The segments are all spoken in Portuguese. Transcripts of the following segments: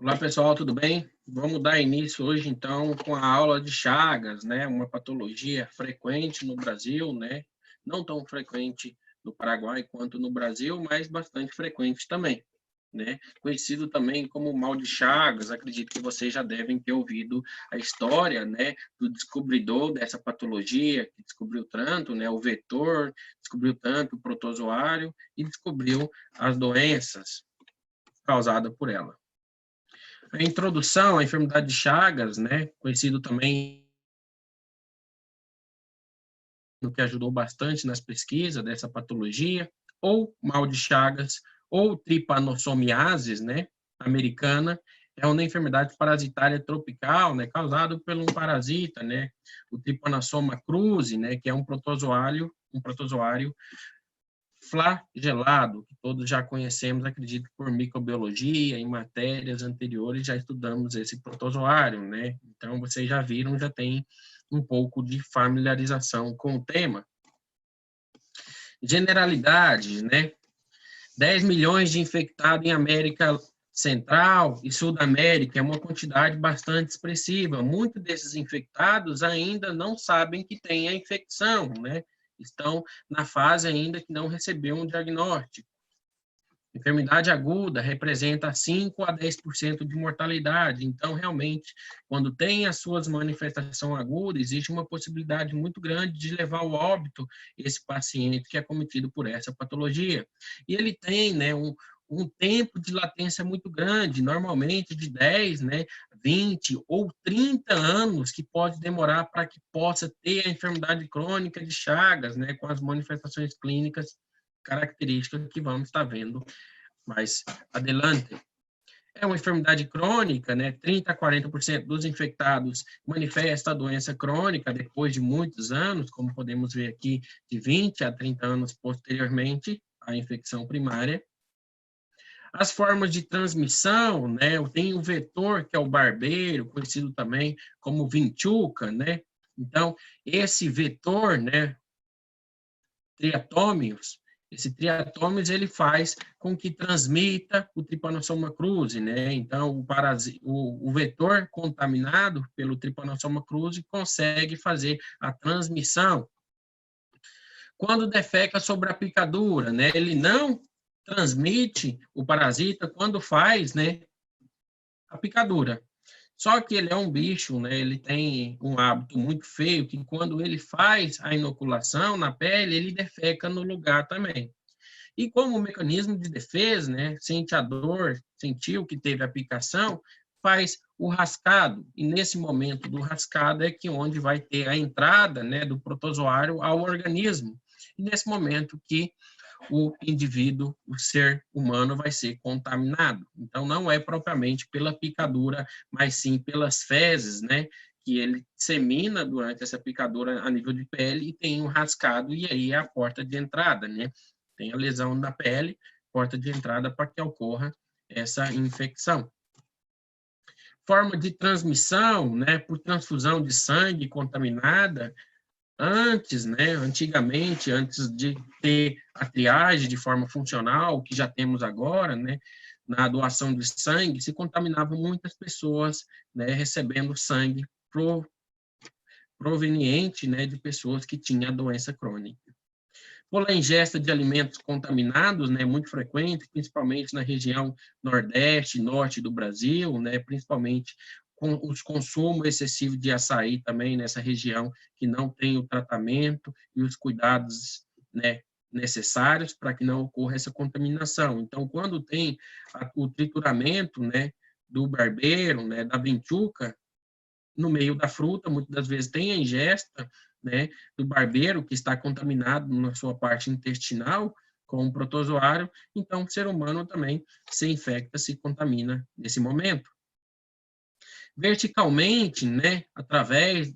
Olá pessoal, tudo bem? Vamos dar início hoje então com a aula de Chagas, né? Uma patologia frequente no Brasil, né? Não tão frequente no Paraguai quanto no Brasil, mas bastante frequente também, né? Conhecido também como mal de Chagas. Acredito que vocês já devem ter ouvido a história, né? Do descobridor dessa patologia, que descobriu tanto, né? O vetor, descobriu tanto o protozoário e descobriu as doenças causadas por ela. A introdução à enfermidade de Chagas, né, conhecido também, o que ajudou bastante nas pesquisas dessa patologia, ou mal de Chagas, ou trypanosomiasis, né, americana, é uma enfermidade parasitária tropical, né, causada por um parasita, né, o Trypanosoma cruzi, né, que é um protozoário flagelado, que todos já conhecemos, acredito, por microbiologia, em matérias anteriores já estudamos esse protozoário, né? Então, vocês já viram, já tem um pouco de familiarização com o tema. Generalidade, né? 10 milhões de infectados em América Central e Sudamérica é uma quantidade bastante expressiva. Muitos desses infectados ainda não sabem que têm a infecção, né? Estão na fase ainda que não recebeu um diagnóstico. Enfermidade aguda representa 5 a 10% de mortalidade. Então, realmente, quando tem as suas manifestações agudas, existe uma possibilidade muito grande de levar ao óbito esse paciente que é cometido por essa patologia. E ele tem, né, um tempo de latência muito grande, normalmente de 10, né, 20 ou 30 anos, que pode demorar para que possa ter a enfermidade crônica de Chagas, né, com as manifestações clínicas características que vamos estar vendo mais adelante. É uma enfermidade crônica, né? 30 a 40% dos infectados manifesta a doença crônica depois de muitos anos, como podemos ver aqui, de 20 a 30 anos posteriormente à infecção primária. As formas de transmissão, né? Tem o vetor, que é o barbeiro, conhecido também como vinchuca, né? Então, esse vetor, né, triatômios, esse triatômios ele faz com que transmita o Trypanosoma cruzi, né? Então, o vetor contaminado pelo Trypanosoma cruzi consegue fazer a transmissão. Quando defeca sobre a picadura, né? Ele não transmite o parasita quando faz, né, a picadura. Só que ele é um bicho, né? Ele tem um hábito muito feio que quando ele faz a inoculação na pele, ele defeca no lugar também. E como mecanismo de defesa, né, sente a dor, sentiu que teve a picação, faz o rascado. E nesse momento do rascado é que onde vai ter a entrada, né, do protozoário ao organismo. E nesse momento que o indivíduo, o ser humano, vai ser contaminado. Então, não é propriamente pela picadura, mas sim pelas fezes, né? Que ele dissemina durante essa picadura a nível de pele e tem um rascado, e aí é a porta de entrada, né? Tem a lesão na pele, porta de entrada para que ocorra essa infecção. Forma de transmissão, né? Por transfusão de sangue contaminada, antes, né, antigamente, antes de ter a triagem de forma funcional, que já temos agora, né, na doação de sangue, se contaminavam muitas pessoas, né, recebendo sangue proveniente, né, de pessoas que tinham a doença crônica. Pela ingesta de alimentos contaminados, né, muito frequente, principalmente na região nordeste, norte do Brasil, né, principalmente com os consumo excessivo de açaí também nessa região que não tem o tratamento e os cuidados, né, necessários para que não ocorra essa contaminação. Então, quando tem o trituramento, né, do barbeiro, né, da vinchuca, no meio da fruta, muitas das vezes tem a ingesta, né, do barbeiro que está contaminado na sua parte intestinal com o protozoário, então o ser humano também se infecta, se contamina nesse momento. Verticalmente, né, através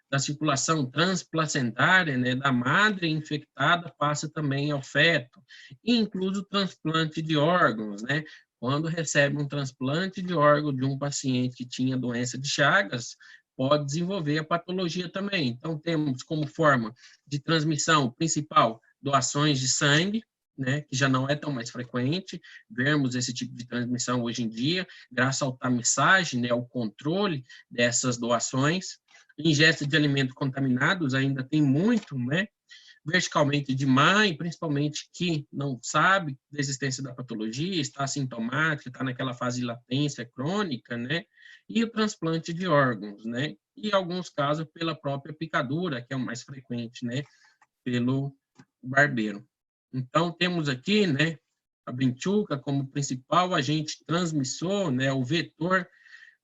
da circulação transplacentária, né, da madre infectada passa também ao feto, incluso o transplante de órgãos, né, quando recebe um transplante de órgão de um paciente que tinha doença de Chagas, pode desenvolver a patologia também. Então, temos como forma de transmissão principal doações de sangue, né, que já não é tão mais frequente vermos esse tipo de transmissão hoje em dia, graças ao tamiçagem, né, ao controle dessas doações. Ingesta de alimentos contaminados ainda tem muito, né, verticalmente de mãe, principalmente que não sabe da existência da patologia, está assintomática, está naquela fase de latência crônica, né? E o transplante de órgãos, né? E alguns casos pela própria picadura, que é o mais frequente, né? Pelo barbeiro. Então, temos aqui, né? A vinchuca como principal agente transmissor, né? O vetor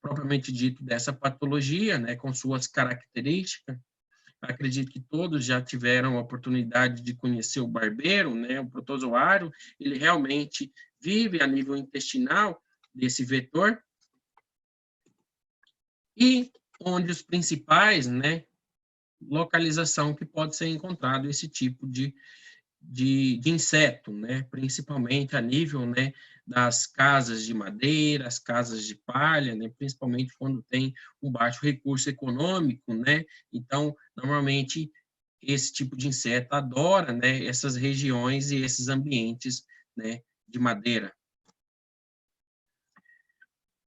propriamente dito dessa patologia, né? Com suas características. Acredito que todos já tiveram a oportunidade de conhecer o barbeiro, né? O protozoário, ele realmente vive a nível intestinal desse vetor e onde os principais, né, localização que pode ser encontrado esse tipo de inseto, né? Principalmente a nível, né, das casas de madeira, as casas de palha, né? Principalmente quando tem um baixo recurso econômico, né? Então, normalmente, esse tipo de inseto adora, né, essas regiões e esses ambientes, né, de madeira.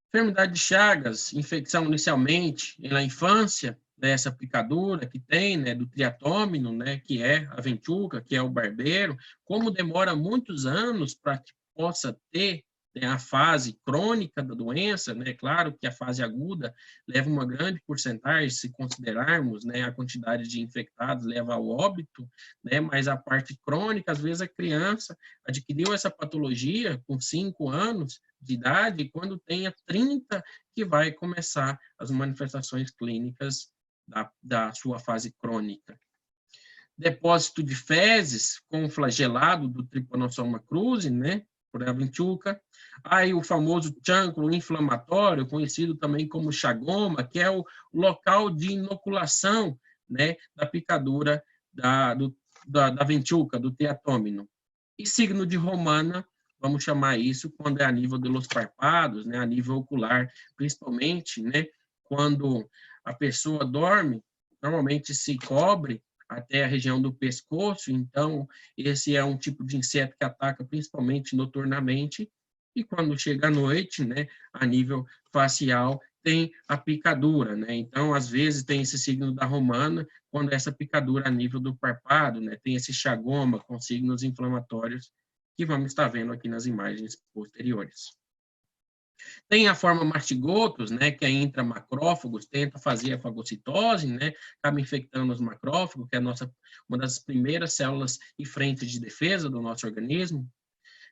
Enfermidade de Chagas, infecção inicialmente na infância, dessa picadura que tem, né, do triatômino, né, que é a ventuca, que é o barbeiro, como demora muitos anos para que possa ter, né, a fase crônica da doença, né, claro que a fase aguda leva uma grande porcentagem, se considerarmos, né, a quantidade de infectados leva ao óbito, né, mas a parte crônica, às vezes a criança adquiriu essa patologia com 5 anos de idade, e quando tenha 30, que vai começar as manifestações clínicas da sua fase crônica. Depósito de fezes com flagelado do Trypanosoma cruzi, né, por a vinchuca. Aí o famoso chancro inflamatório, conhecido também como chagoma, que é o local de inoculação, né, da picadura da vinchuca, do triatômino. E signo de Romana, vamos chamar isso quando é a nível dos párpados, né, a nível ocular, principalmente, né, quando a pessoa dorme, normalmente se cobre até a região do pescoço, então esse é um tipo de inseto que ataca principalmente noturnamente, e quando chega à noite, né, a nível facial, tem a picadura, né? Então, às vezes, tem esse signo da romana, quando essa picadura a nível do parpado, né? Tem esse chagoma com signos inflamatórios, que vamos estar vendo aqui nas imagens posteriores. Tem a forma mastigotos, né, que é intramacrófagos, tenta fazer a fagocitose, né, acaba infectando os macrófagos, que é uma das primeiras células e frentes de defesa do nosso organismo.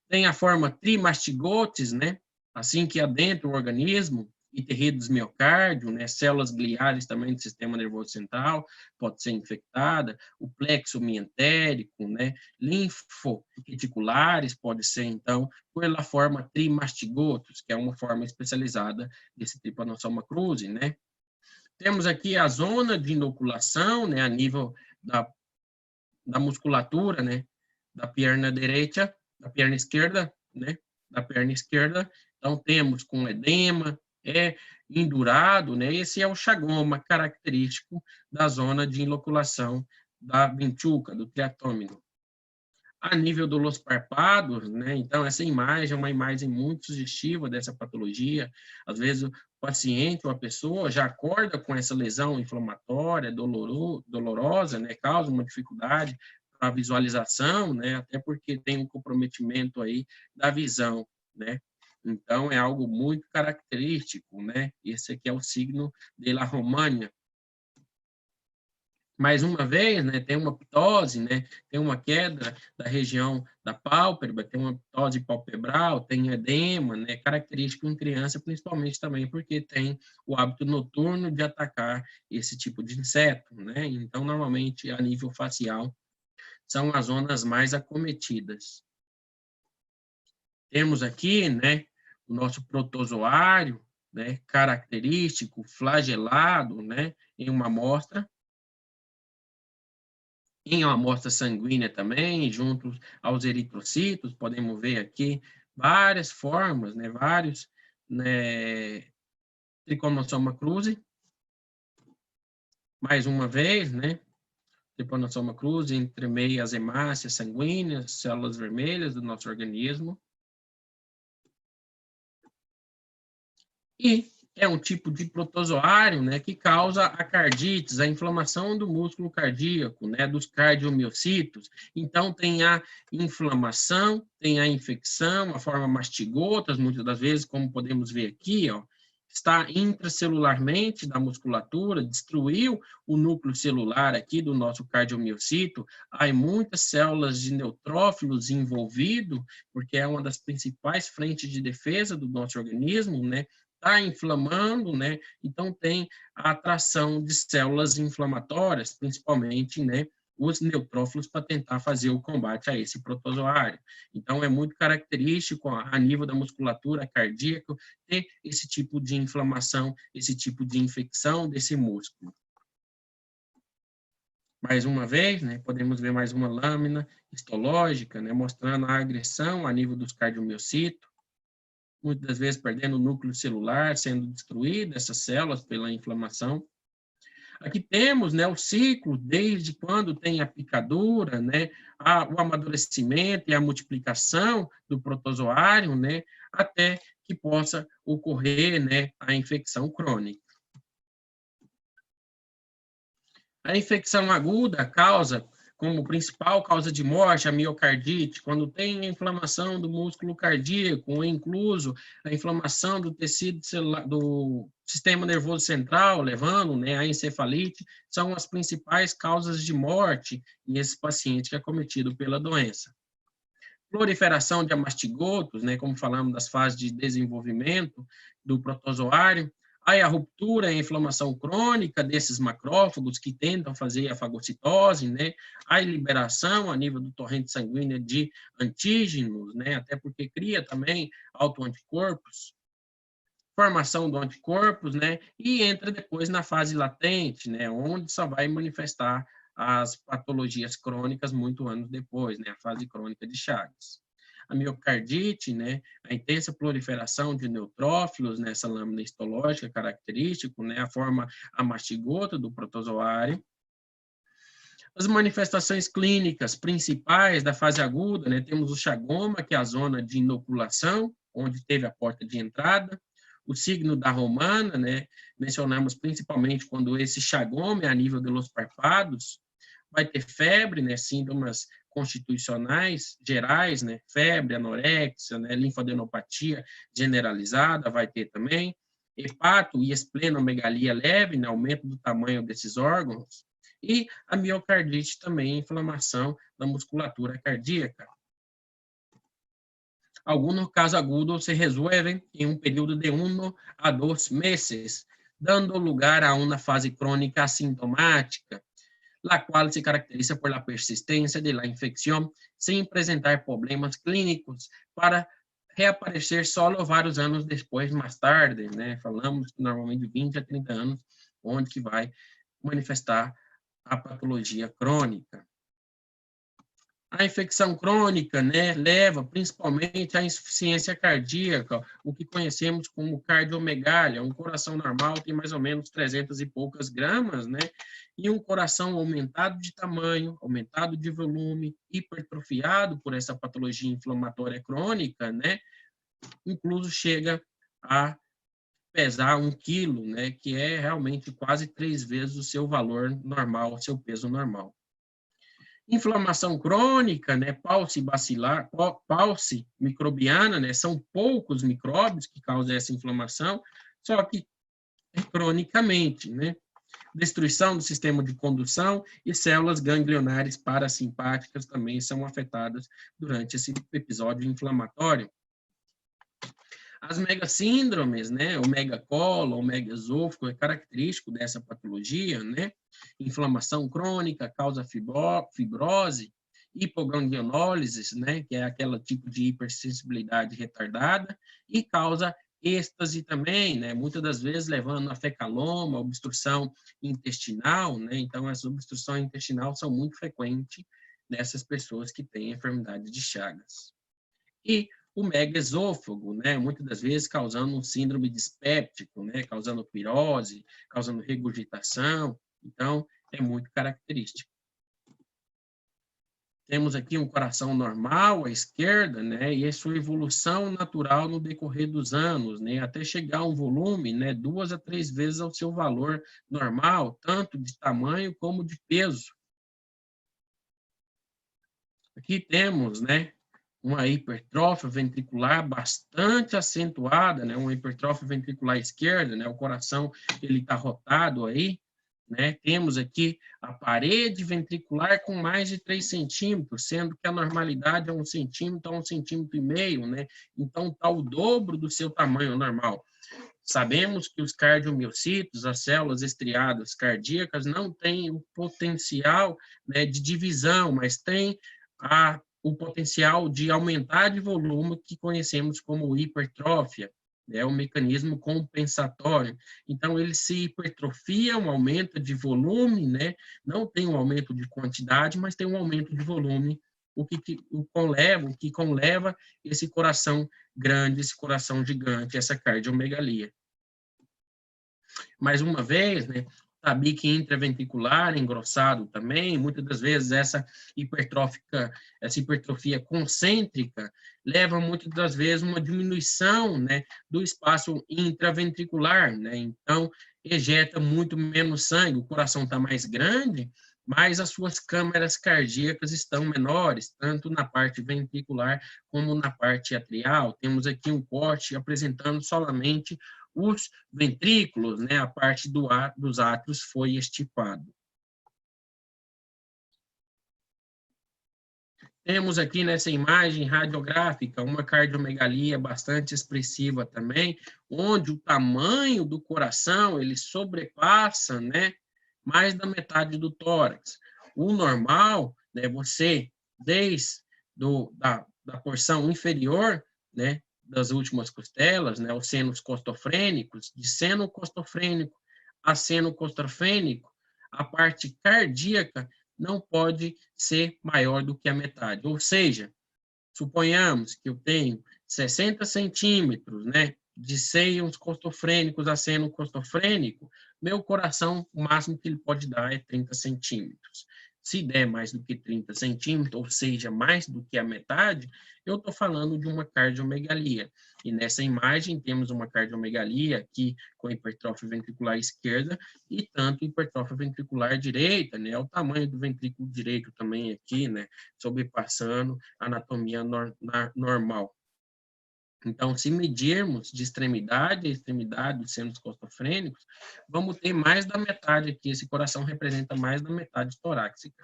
Tem a forma trimastigotes, né, assim que adentra o organismo, e terrídeos miocárdio, né, células gliares também do sistema nervoso central, pode ser infectada, o plexo mientérico, né, linforeticulares pode ser, então, pela forma trimastigotos, que é uma forma especializada desse Trypanosoma cruzi, né. Temos aqui a zona de inoculação, né, a nível da musculatura, né, da perna direita, da perna esquerda, né, da perna esquerda. Então, temos com edema, indurado, né, esse é o chagoma característico da zona de inoculação da vinchuca, do triatômino. A nível dos párpados, né, então essa imagem é uma imagem muito sugestiva dessa patologia. Às vezes o paciente ou a pessoa já acorda com essa lesão inflamatória, dolorosa, né, causa uma dificuldade para a visualização, né, até porque tem um comprometimento aí da visão, né. Então é algo muito característico, né. Esse aqui é o signo de la Romagna. Mais uma vez, né, tem uma ptose, né, tem uma queda da região da pálpebra, tem uma ptose palpebral, tem edema, né, característico em criança, principalmente também porque tem o hábito noturno de atacar esse tipo de inseto, né, então normalmente a nível facial são as zonas mais acometidas. Temos aqui, né, o nosso protozoário, né, característico, flagelado, né, em uma amostra, em uma amostra sanguínea também, junto aos eritrocitos, podemos ver aqui várias formas, né, vários, né, Trypanosoma cruzi, mais uma vez, né, Trypanosoma cruzi entremeia as hemácias sanguíneas, células vermelhas do nosso organismo. E é um tipo de protozoário, né, que causa a cardites, a inflamação do músculo cardíaco, né, dos cardiomiocitos. Então, tem a inflamação, tem a infecção, a forma mastigotas, muitas das vezes, como podemos ver aqui, ó, está intracelularmente da musculatura, destruiu o núcleo celular aqui do nosso cardiomiocito, há muitas células de neutrófilos envolvido, porque é uma das principais frentes de defesa do nosso organismo, né? Está inflamando, né? Então tem a atração de células inflamatórias, principalmente, né? Os neutrófilos para tentar fazer o combate a esse protozoário. Então, é muito característico a nível da musculatura cardíaca ter esse tipo de inflamação, esse tipo de infecção desse músculo. Mais uma vez, né, podemos ver mais uma lâmina histológica, né, mostrando a agressão a nível dos cardiomiocitos, muitas das vezes perdendo o núcleo celular, sendo destruídas essas células pela inflamação. Aqui temos, né, o ciclo, desde quando tem a picadura, né, o amadurecimento e a multiplicação do protozoário, né, até que possa ocorrer, né, a infecção crônica. A infecção aguda causa, como principal causa de morte, a miocardite, quando tem a inflamação do músculo cardíaco, ou incluso a inflamação do tecido celular, do sistema nervoso central, levando, né, à encefalite, são as principais causas de morte nesse paciente que é cometido pela doença. Proliferação de amastigotos, né, como falamos das fases de desenvolvimento do protozoário, aí a ruptura e a inflamação crônica desses macrófagos que tentam fazer a fagocitose, né? A liberação a nível do torrente sanguíneo de antígenos, né? Até porque cria também autoanticorpos, formação do anticorpos, né? E entra depois na fase latente, né? Onde só vai manifestar as patologias crônicas muito anos depois, né? A fase crônica de Chagas. A miocardite, né, a intensa proliferação de neutrófilos nessa lâmina histológica característico, né, a forma amastigota do protozoário. As manifestações clínicas principais da fase aguda, né, temos o chagoma, que é a zona de inoculação, onde teve a porta de entrada, o signo da romana, né, mencionamos principalmente quando esse chagoma é a nível dos párpados, vai ter febre, né, sintomas constitucionais gerais, né, febre, anorexia, né, linfadenopatia generalizada, vai ter também, hepato e esplenomegalia leve, né, aumento do tamanho desses órgãos, e a miocardite também, inflamação da musculatura cardíaca. Alguns casos agudos se resolvem em um período de 1 a 2 meses, dando lugar a uma fase crônica assintomática, la cual se caracteriza por la persistencia de la infección sin presentar problemas clínicos para reaparecer solo vários anos depois, mais tarde, né? Falamos normalmente de 20 a 30 anos, onde que vai manifestar a patologia crônica. A infecção crônica, né, leva principalmente à insuficiência cardíaca, o que conhecemos como cardiomegalia. Um coração normal tem mais ou menos 300 e poucas gramas, né? E um coração aumentado de tamanho, aumentado de volume, hipertrofiado por essa patologia inflamatória crônica, né? Incluso chega a pesar 1 quilo, né? Que é realmente quase 3 vezes o seu valor normal, o seu peso normal. Inflamação crônica, né, pauci bacilar, pauci microbiana, né, são poucos micróbios que causam essa inflamação, só que cronicamente, né? Destruição do sistema de condução e células ganglionares parasimpáticas também são afetadas durante esse episódio inflamatório. As megassíndromes, né, o megacolo, o megaesôfago, é característico dessa patologia, né? Inflamação crônica, causa fibrose, hipoganglionólise, né, que é aquele tipo de hipersensibilidade retardada, e causa êxtase também, né, muitas das vezes levando a fecaloma, obstrução intestinal, né? Então, essa obstrução intestinal são muito frequentes nessas pessoas que têm enfermidade de Chagas. E o megaesôfago, né, muitas das vezes causando um síndrome dispéptico, né, causando pirose, causando regurgitação, então é muito característico. Temos aqui um coração normal à esquerda, né, e a sua evolução natural no decorrer dos anos, né, até chegar a um volume, né, 2 a 3 vezes ao seu valor normal, tanto de tamanho como de peso. Aqui temos, né, uma hipertrófia ventricular bastante acentuada, né, uma hipertrófia ventricular esquerda, né, o coração ele está rotado aí, né, temos aqui a parede ventricular com mais de 3 centímetros, sendo que a normalidade é 1 centímetro a 1,5 centímetros, né, então está o dobro do seu tamanho normal. Sabemos que os cardiomiocitos, as células estriadas cardíacas, não têm o potencial, né, de divisão, mas têm o potencial de aumentar de volume, que conhecemos como hipertrófia. É um mecanismo compensatório. Então, ele se hipertrofia, um aumento de volume, né? Não tem um aumento de quantidade, mas tem um aumento de volume, o que conleva esse coração grande, esse coração gigante, essa cardiomegalia. Mais uma vez, né, tabique intraventricular engrossado também, muitas das vezes essa hipertrofia concêntrica leva muitas das vezes uma diminuição, né, do espaço intraventricular, né, então ejeta muito menos sangue, o coração está mais grande, mas as suas câmaras cardíacas estão menores, tanto na parte ventricular como na parte atrial. Temos aqui um corte apresentando solamente os ventrículos, né, a parte dos átrios foi estipado. Temos aqui nessa imagem radiográfica uma cardiomegalia bastante expressiva também, onde o tamanho do coração ele sobrepassa, né, mais da metade do tórax. O normal, né, você, desde da porção inferior, né, das últimas costelas, né, os senos costofrênicos, de seno costofrênico a seno costofrênico, a parte cardíaca não pode ser maior do que a metade. Ou seja, suponhamos que eu tenho 60 centímetros, né, de seios costofrênicos a seno costofrênico, meu coração, o máximo que ele pode dar é 30 centímetros. Se der mais do que 30 centímetros, ou seja, mais do que a metade, eu estou falando de uma cardiomegalia. E nessa imagem temos uma cardiomegalia aqui com hipertrófia ventricular esquerda e tanto hipertrófia ventricular direita, né? O tamanho do ventrículo direito também aqui, né? Sobrepassando a anatomia normal. Então, se medirmos de extremidade a extremidade dos senos costofrênicos, vamos ter mais da metade aqui, esse coração representa mais da metade torácica.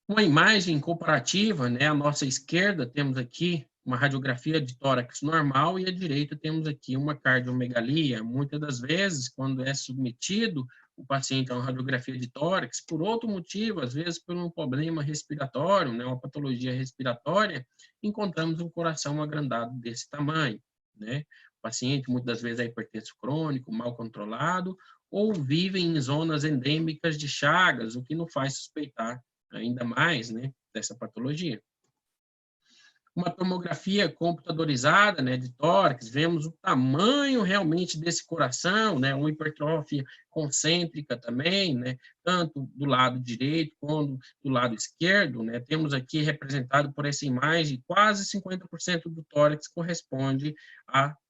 Uma imagem comparativa, né, à nossa esquerda temos aqui uma radiografia de tórax normal e à direita temos aqui uma cardiomegalia. Muitas das vezes, quando é submetido o paciente a uma radiografia de tórax, por outro motivo, às vezes por um problema respiratório, né, uma patologia respiratória, encontramos um coração agrandado desse tamanho, né? O paciente, muitas das vezes, é hipertenso crônico, mal controlado, ou vive em zonas endêmicas de Chagas, o que nos faz suspeitar ainda mais, né, dessa patologia. Uma tomografia computadorizada, né, de tórax, vemos o tamanho realmente desse coração, né, uma hipertrofia concêntrica também, né, tanto do lado direito quanto do lado esquerdo, né, temos aqui representado por essa imagem, quase 50% do tórax corresponde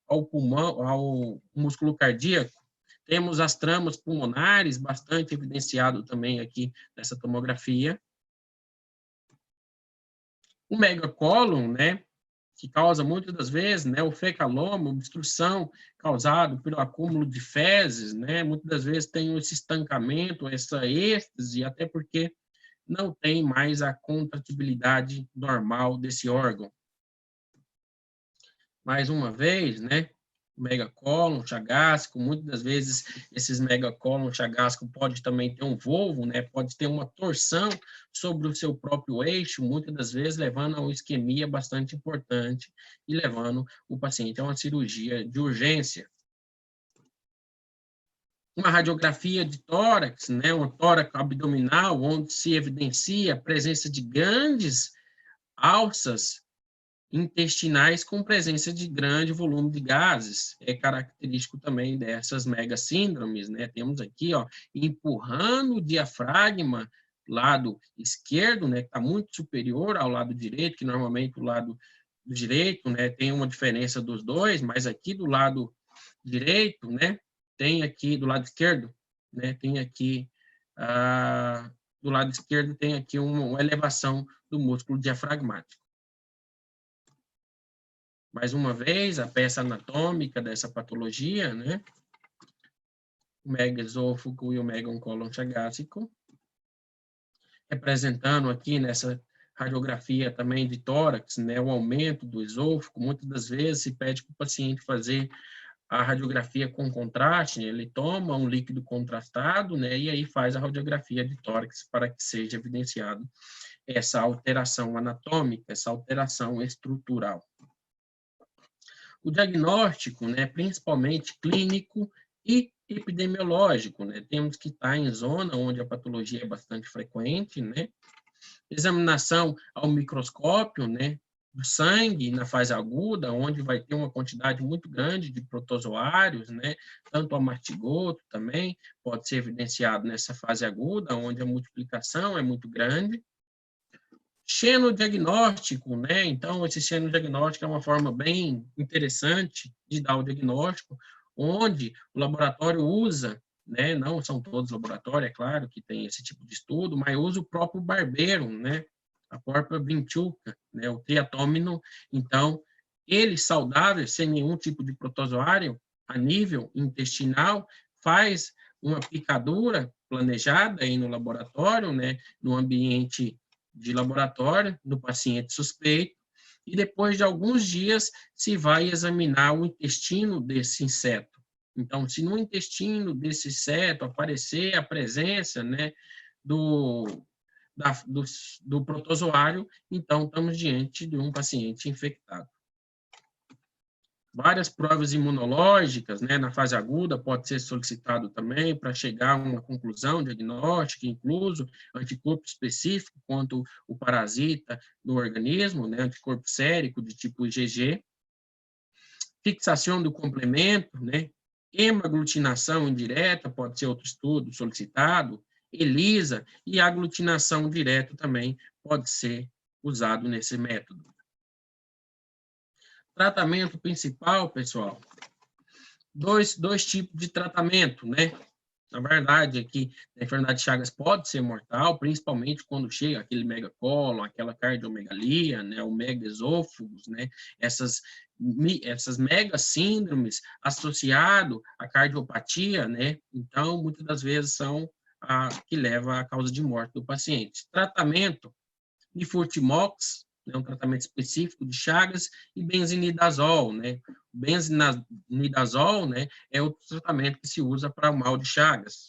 ao pulmão, ao músculo cardíaco. Temos as tramas pulmonares, bastante evidenciado também aqui nessa tomografia. O megacólon, né, que causa muitas das vezes, né, o fecaloma, obstrução causado pelo acúmulo de fezes, né, muitas das vezes tem esse estancamento, essa êxtase, até porque não tem mais a contratibilidade normal desse órgão. Mais uma vez, né, megacólon, chagásico, muitas das vezes esses megacólon chagásico pode também ter um volvo, né, pode ter uma torção sobre o seu próprio eixo, muitas das vezes levando a uma isquemia bastante importante e levando o paciente a uma cirurgia de urgência. Uma radiografia de tórax, né, um tórax abdominal, onde se evidencia a presença de grandes alças intestinais com presença de grande volume de gases. É característico também dessas megassíndromes, né? Temos aqui, ó, empurrando o diafragma lado esquerdo, né, que está muito superior ao lado direito, que normalmente o lado direito, né, tem uma diferença dos dois, mas aqui do lado direito, né, tem aqui do lado esquerdo, né, tem aqui do lado esquerdo tem aqui uma elevação do músculo diafragmático. Mais uma vez, a peça anatômica dessa patologia, né, o megaesôfago e o megaoncólon chagásico, representando aqui nessa radiografia também de tórax, né, o aumento do esôfago. Muitas das vezes se pede para o paciente fazer a radiografia com contraste, né? Ele toma um líquido contrastado, né, e aí faz a radiografia de tórax para que seja evidenciado essa alteração anatômica, essa alteração estrutural. O diagnóstico, né, principalmente clínico e epidemiológico, né, temos que estar em zona onde a patologia é bastante frequente, né, examinação ao microscópio, né, do sangue na fase aguda, onde vai ter uma quantidade muito grande de protozoários, né, tanto o amartigoto também pode ser evidenciado nessa fase aguda, onde a multiplicação é muito grande. Xenodiagnóstico, né? Então, esse xenodiagnóstico é uma forma bem interessante de dar o diagnóstico, onde o laboratório usa, né? Não são todos laboratórios, é claro que tem esse tipo de estudo, mas usa o próprio barbeiro, né? A própria vinchuca, né? O triatômino. Então, ele saudável, sem nenhum tipo de protozoário, a nível intestinal, faz uma picadura planejada aí no laboratório, né? No ambiente de laboratório do paciente suspeito, e depois de alguns dias se vai examinar o intestino desse inseto. Então, se no intestino desse inseto aparecer a presença, né, do protozoário, então estamos diante de um paciente infectado. Várias provas imunológicas, né, na fase aguda, pode ser solicitado também para chegar a uma conclusão diagnóstica, incluso anticorpo específico quanto o parasita no organismo, né, anticorpo sérico de tipo IgG, fixação do complemento, né, hemaglutinação indireta, pode ser outro estudo solicitado, ELISA, e aglutinação direta também pode ser usado nesse método. Tratamento principal, pessoal, dois tipos de tratamento, né? Na verdade, aqui, a enfermidade de Chagas pode ser mortal, principalmente quando chega aquele megacólon, aquela cardiomegalia, né? O megaesôfagos, né? Essas mega síndromes associado à cardiopatia, né? Então, muitas das vezes são a que leva à causa de morte do paciente. Tratamento de Furtimox, né, um tratamento específico de Chagas, e benzinidazol, né? O benzinidazol, né, é outro tratamento que se usa para o mal de Chagas.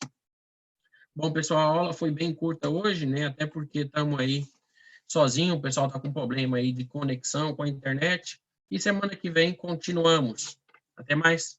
Bom, pessoal, a aula foi bem curta hoje, né? Até porque estamos aí sozinho, o pessoal está com problema aí de conexão com a internet. E semana que vem continuamos. Até mais.